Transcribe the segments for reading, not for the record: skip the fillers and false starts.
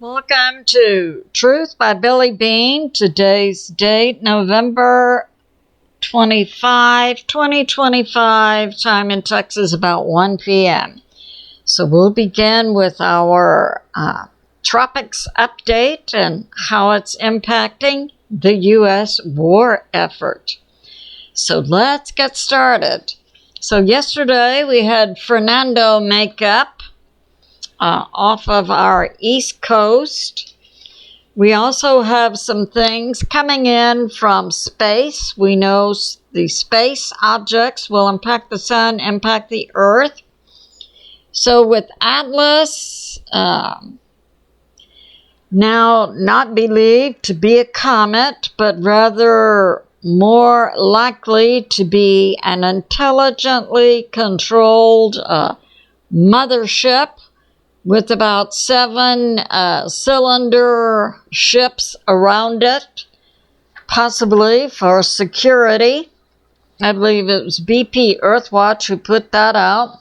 Welcome to Truth by Billie Beene. Today's date, November 25, 2025. Time in Texas about 1 p.m. So we'll begin with our tropics update and how it's impacting the U.S. war effort. So let's get started. So yesterday we had Fernando makeup off of our East Coast. We also have some things coming in from space. We know the space objects will impact the sun, impact the Earth. So with Atlas, now not believed to be a comet, but rather more likely to be an intelligently controlled mothership with about 7 cylinder ships around it, possibly for security. I believe it was BPEARTHWATCH who put that out.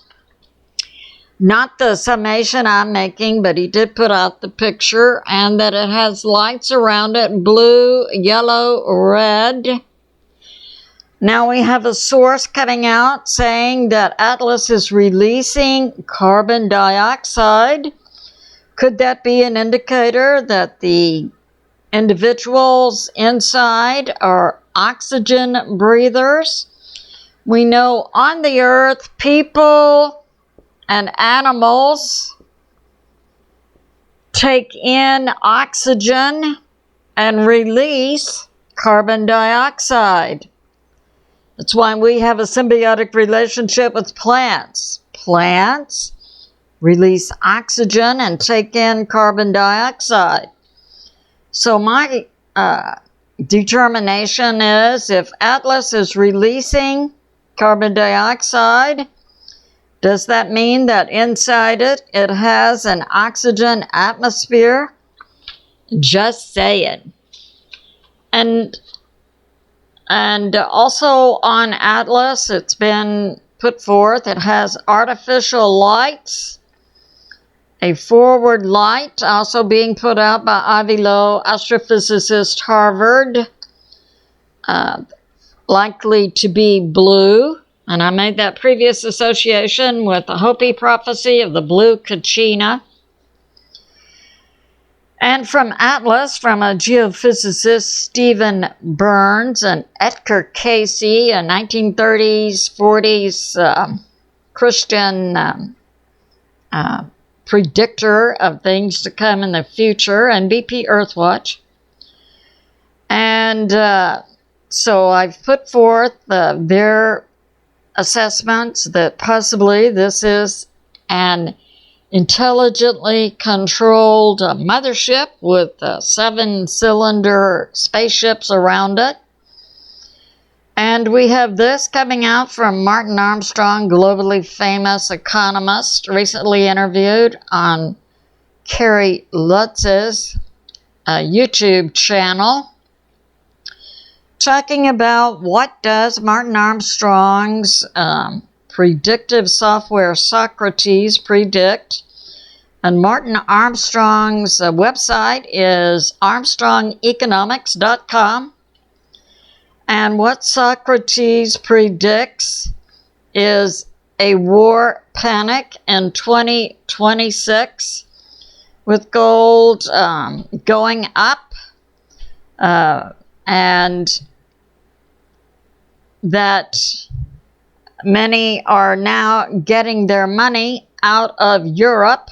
Not the summation I'm making, but he did put out the picture, and that it has lights around it, blue, yellow, red. Now we have a source coming out saying that Atlas is releasing carbon dioxide. Could that be an indicator that the individuals inside are oxygen breathers? We know on the Earth, people and animals take in oxygen and release carbon dioxide. That's why we have a symbiotic relationship with plants. Plants release oxygen and take in carbon dioxide. So my determination is if Atlas is releasing carbon dioxide, does that mean that inside it has an oxygen atmosphere? Just saying. And also on Atlas, it's been put forth, it has artificial lights, a forward light also being put out by Ivy Lowe, astrophysicist, Harvard, likely to be blue. And I made that previous association with the Hopi prophecy of the blue Kachina. And from Atlas, from a geophysicist, Stephen Burns and Edgar Casey, a 1930s, 40s Christian predictor of things to come in the future, and BPEARTHWATCH. And so I've put forth their assessments that possibly this is an intelligently controlled mothership with 7 cylinder spaceships around it. And we have this coming out from Martin Armstrong, globally famous economist, recently interviewed on KERRY LUTZ's YouTube channel, talking about what does Martin Armstrong's predictive software Socrates predict. And Martin Armstrong's website is armstrongeconomics.com. And what Socrates predicts is a war panic in 2026 with gold going up, and that many are now getting their money out of Europe,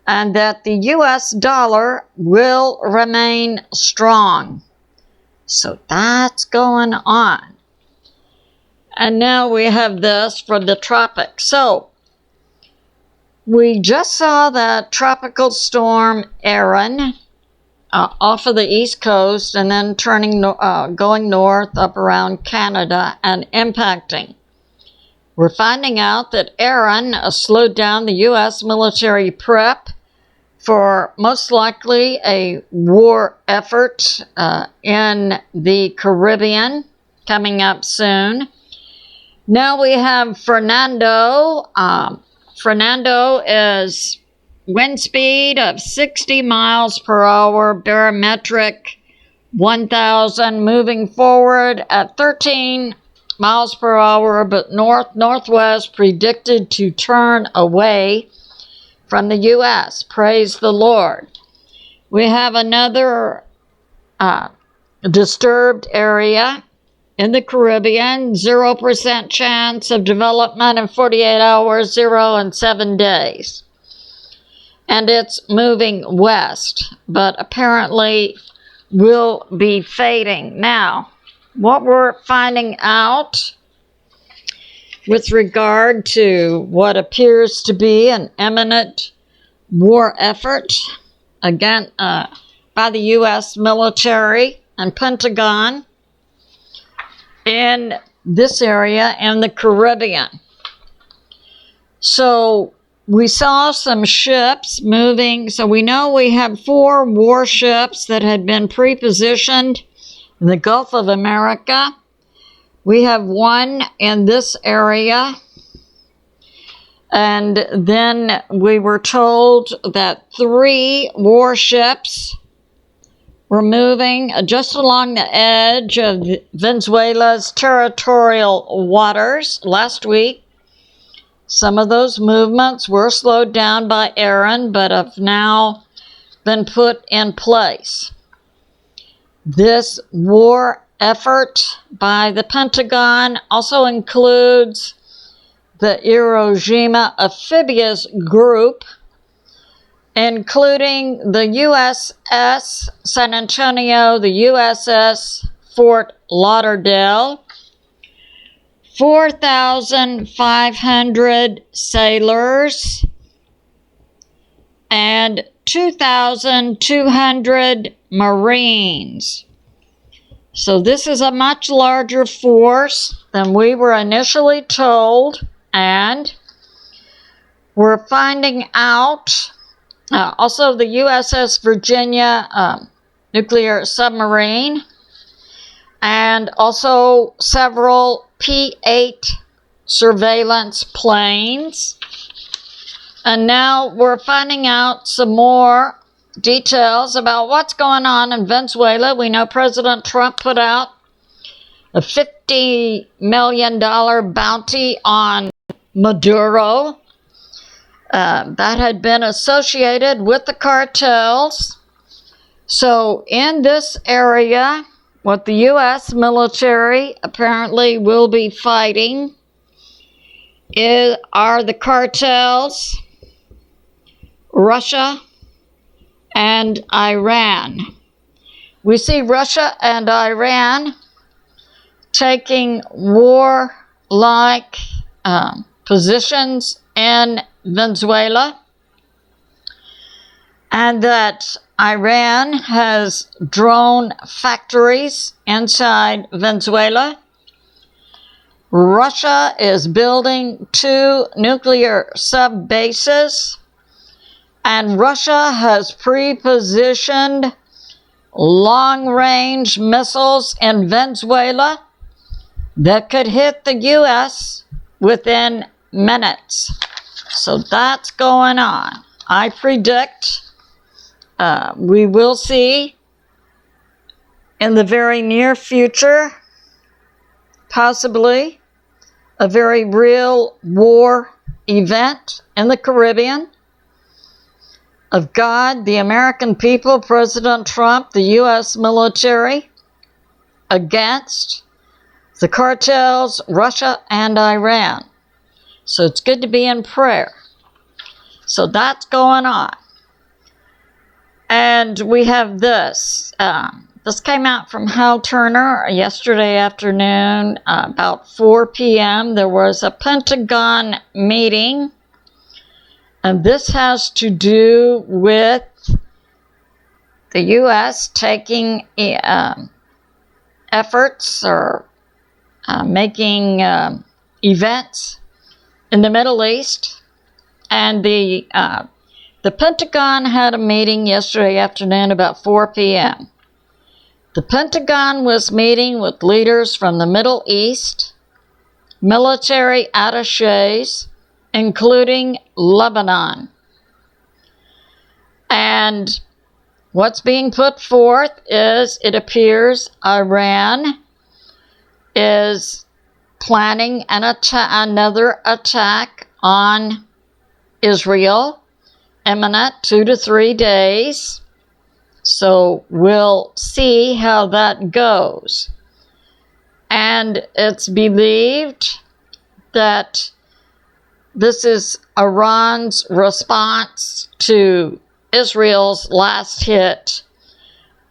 and that the U.S. dollar will remain strong. So that's going on. And now we have this for the tropics. So we just saw that tropical storm Erin off of the East Coast and then going north up around Canada and impacting. We're finding out that Erin slowed down the U.S. military prep for most likely a war effort in the Caribbean coming up soon. Now we have Fernando. Fernando is wind speed of 60 miles per hour, barometric 1,000, moving forward at 13 miles per hour, but north-northwest, predicted to turn away from the U.S. Praise the Lord. We have another disturbed area in the Caribbean, 0% chance of development in 48 hours, 0 in 7 days. And it's moving west, but apparently will be fading. Now, what we're finding out with regard to what appears to be an imminent war effort again by the U.S. military and Pentagon in this area in the Caribbean. So we saw some ships moving. So we know we have 4 warships that had been pre-positioned in the Gulf of America. We have 1 in this area. And then we were told that 3 warships were moving just along the edge of Venezuela's territorial waters last week. Some of those movements were slowed down by Aaron, but have now been put in place. This war effort by the Pentagon also includes the Iwo Jima amphibious group, including the USS San Antonio, the USS Fort Lauderdale, 4,500 sailors, and 2,200 Marines. So this is a much larger force than we were initially told, and we're finding out also the USS Virginia nuclear submarine, and also several P-8 surveillance planes. And now we're finding out some more details about what's going on in Venezuela. We know President Trump put out a $50 million bounty on Maduro that had been associated with the cartels. So in this area, what the U.S. military apparently will be fighting are the cartels, Russia, and Iran. We see Russia and Iran taking warlike positions in Venezuela, and that Iran has drone factories inside Venezuela. Russia is building 2 nuclear sub-bases, and Russia has pre-positioned long-range missiles in Venezuela that could hit the U.S. within minutes. So that's going on. I predict we will see in the very near future, possibly, a very real war event in the Caribbean of God, the American people, President Trump, the U.S. military, against the cartels, Russia, and Iran. So it's good to be in prayer. So that's going on. And we have this. This came out from Hal Turner yesterday afternoon, about 4 p.m. There was a Pentagon meeting, and this has to do with the U.S. taking efforts or making events in the Middle East. And the Pentagon had a meeting yesterday afternoon about 4 p.m. The Pentagon was meeting with leaders from the Middle East, military attachés, including Lebanon. And what's being put forth is, it appears Iran is planning another attack on Israel, imminent 2 to 3 days. So we'll see how that goes. And it's believed that this is Iran's response to Israel's last hit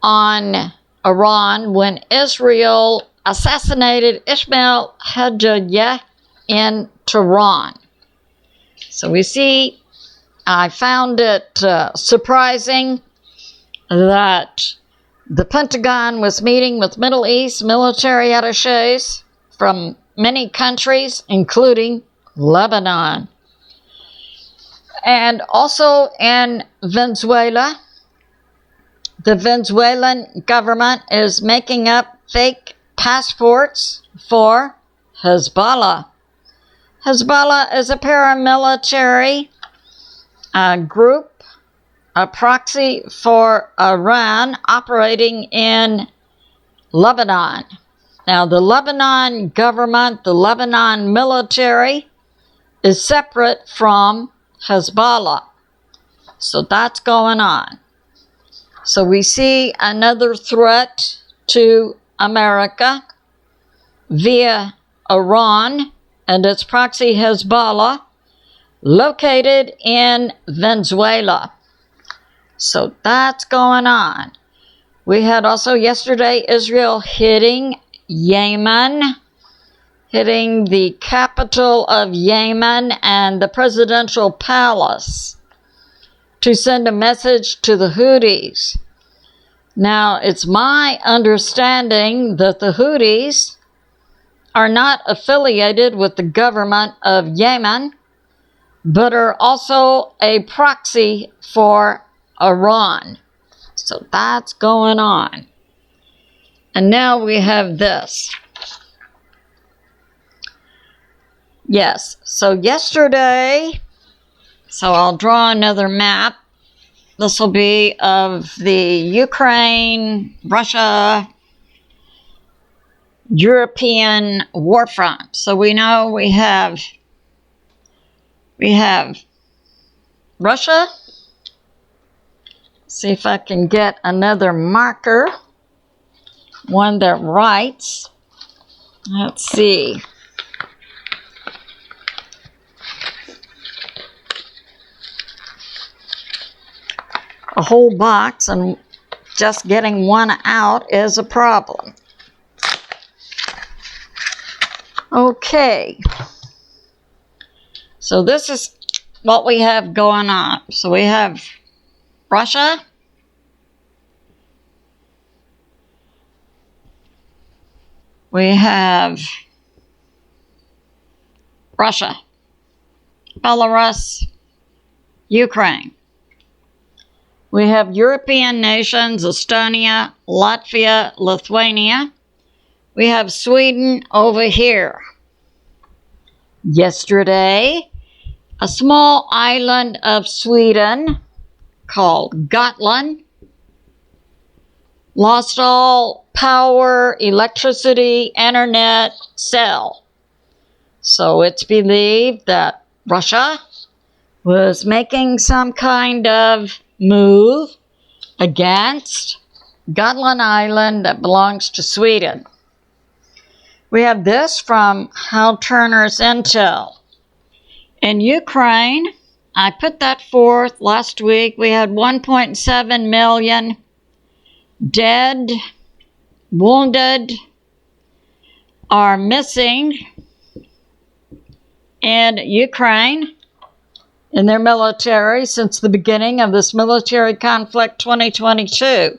on Iran when Israel assassinated Ismail Haniyeh in Tehran. So we see, I found it surprising that the Pentagon was meeting with Middle East military attaches from many countries, including Lebanon. And also in Venezuela, the Venezuelan government is making up fake passports for Hezbollah. Hezbollah is a paramilitary group, a proxy for Iran operating in Lebanon. Now, the Lebanon government, the Lebanon military, is separate from Hezbollah. So that's going on. So we see another threat to America via Iran and its proxy Hezbollah, located in Venezuela. So that's going on. We had also yesterday Israel hitting Yemen, hitting the capital of Yemen and the presidential palace to send a message to the Houthis. Now, it's my understanding that the Houthis are not affiliated with the government of Yemen, but are also a proxy for Iran. So that's going on. And now we have this. Yes, so yesterday, so I'll draw another map. This will be of the Ukraine, Russia, European war front. So we know we have Russia. See if I can get another marker, one that writes. Let's see. A whole box, and just getting one out is a problem. Okay. So this is what we have going on. So we have Russia. We have Russia, Belarus, Ukraine. We have European nations, Estonia, Latvia, Lithuania. We have Sweden over here. Yesterday, a small island of Sweden called Gotland lost all power, electricity, internet, cell. So it's believed that Russia was making some kind of move against Gotland Island that belongs to Sweden. We have this from Hal Turner's Intel. In Ukraine, I put that forth last week. We had 1.7 million dead, wounded, are missing in Ukraine in their military since the beginning of this military conflict 2022.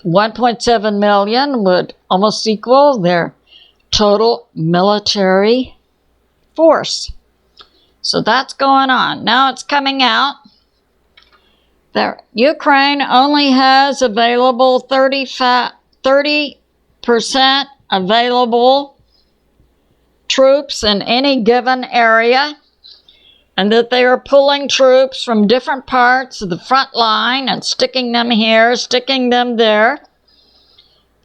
1.7 million would almost equal their total military force. So that's going on. Now it's coming out that Ukraine only has available 30% available troops in any given area. and that they are pulling troops from different parts of the front line and sticking them here, sticking them there,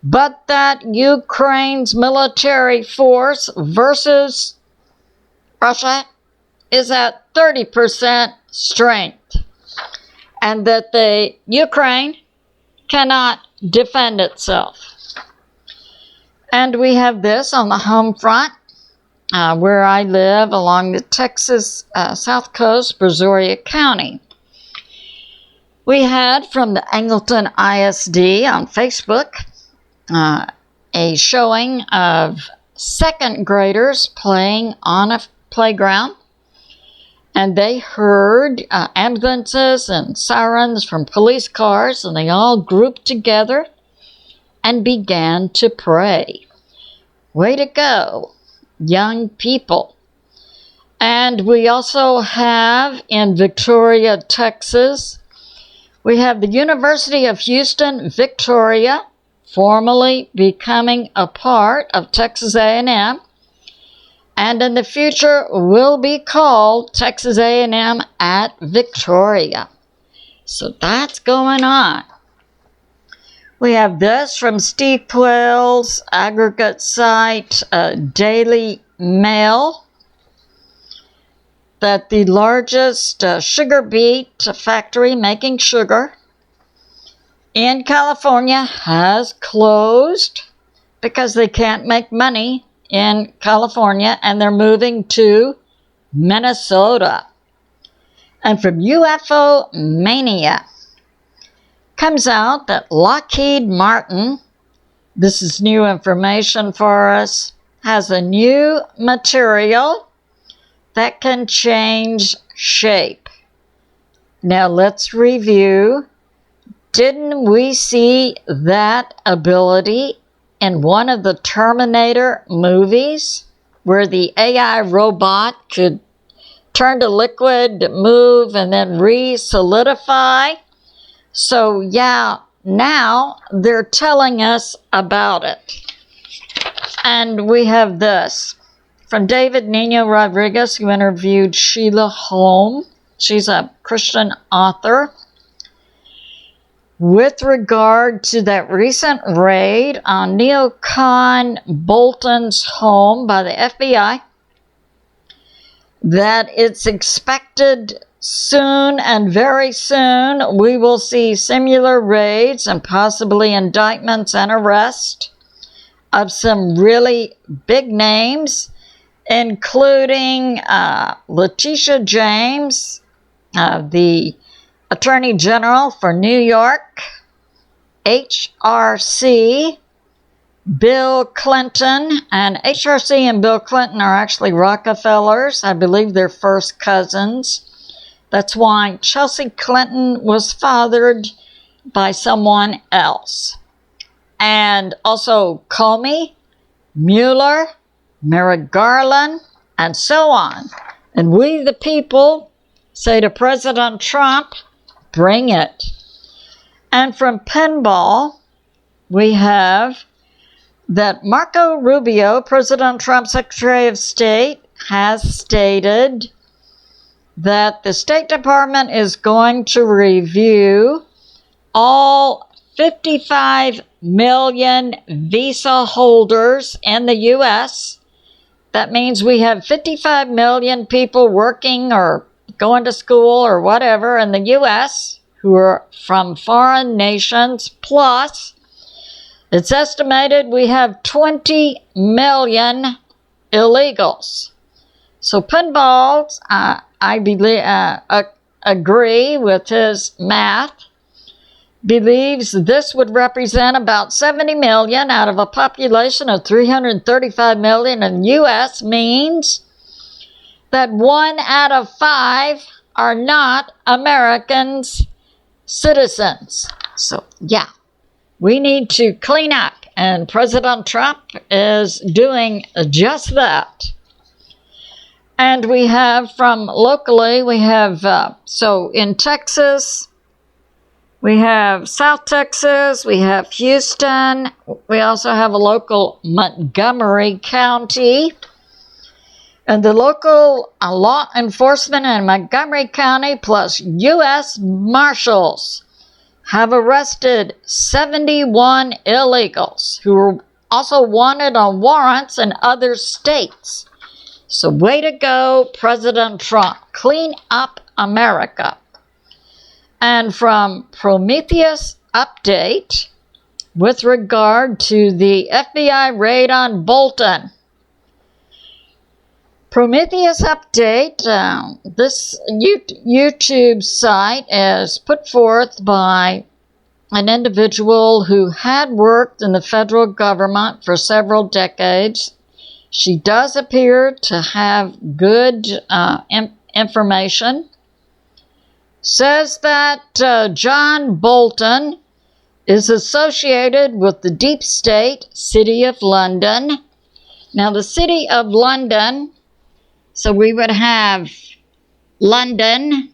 but that Ukraine's military force versus Russia is at 30% strength, and that the Ukraine cannot defend itself. And we have this on the home front, where I live along the Texas South Coast, Brazoria County. We had from the Angleton ISD on Facebook a showing of second graders playing on a playground, and they heard ambulances and sirens from police cars, and they all grouped together and began to pray. Way to go, young people. And we also have in Victoria, Texas, we have the University of Houston, Victoria, formally becoming a part of Texas A&M, and in the future will be called Texas A&M at Victoria. So that's going on. We have this from Steve Quayle's aggregate site, Daily Mail, that the largest sugar beet factory making sugar in California has closed because they can't make money in California, and they're moving to Minnesota. And from UFOMANIA comes out that Lockheed Martin, this is new information for us, has a new material that can change shape. Now let's review. Didn't we see that ability in one of the Terminator movies, where the AI robot could turn to liquid, move, and then re-solidify? So yeah, now they're telling us about it. And we have this from David Nino Rodriguez, who interviewed Sheila Holm. She's a Christian author. With regard to that recent raid on neocon Bolton's home by the FBI, that it's expected soon, and very soon, we will see similar raids and possibly indictments and arrest of some really big names, including Letitia James, the Attorney General for New York, HRC, Bill Clinton, and HRC and Bill Clinton are actually Rockefellers. I believe they're first cousins. That's why Chelsea Clinton was fathered by someone else. And also Comey, Mueller, Merrick Garland, and so on. And we the people say to President Trump, bring it. And from PINBALL, we have that Marco Rubio, President Trump's Secretary of State, has stated that the State Department is going to review all 55 million visa holders in the U.S. That means we have 55 million people working or going to school or whatever in the U.S. who are from foreign nations, plus it's estimated we have 20 million illegals. So PINBALL, I believe, agree with his math, believes this would represent about 70 million out of a population of 335 million in the U.S., means that 1 out of 5 are not Americans, citizens. So, yeah, we need to clean up, and President Trump is doing just that. And we have from locally, we have, so in Texas, we have South Texas, we have Houston, we also have a local Montgomery County. And the local law enforcement in Montgomery County plus U.S. Marshals have arrested 71 illegals who were also wanted on warrants in other states. So way to go, President Trump. Clean up America. And from Prometheus update with regard to the FBI raid on Bolton. Prometheus update, this YouTube site is put forth by an individual who had worked in the federal government for several decades. She does appear to have good information. Says that John Bolton is associated with the deep state City of London. Now the City of London, so we would have London.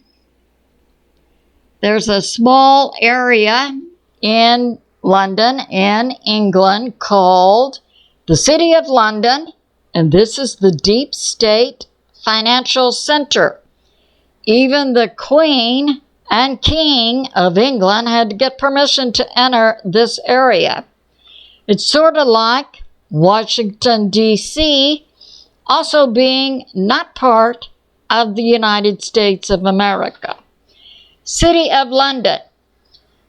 There's a small area in London, in England, called the City of London, and this is the deep state financial center. Even the Queen and King of England had to get permission to enter this area. It's sort of like Washington, D.C., also being not part of the United States of America. City of London.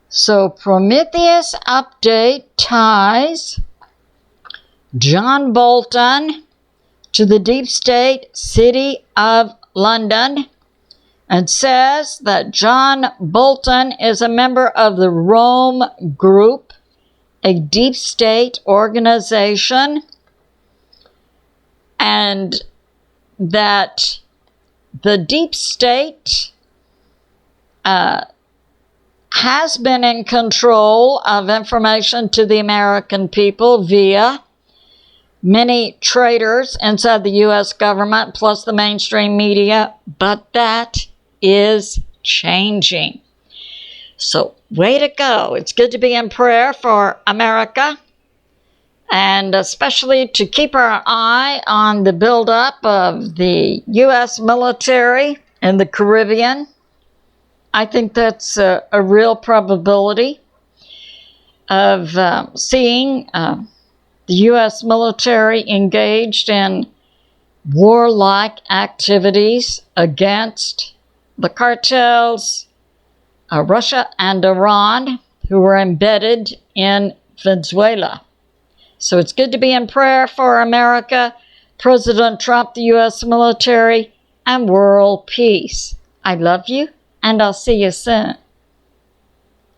So Prometheus update ties John Bolton to the deep state City of London and says that John Bolton is a member of the Rome Group, a deep state organization, and that the deep state has been in control of information to the American people via many traitors inside the U.S. government plus the mainstream media, but that is changing. So, way to go. It's good to be in prayer for America, and especially to keep our eye on the buildup of the U.S. military in the Caribbean. I think that's a real probability of seeing the U.S. military engaged in warlike activities against the cartels, Russia and Iran, who were embedded in Venezuela. So it's good to be in prayer for America, President Trump, the U.S. military, and world peace. I love you, and I'll see you soon.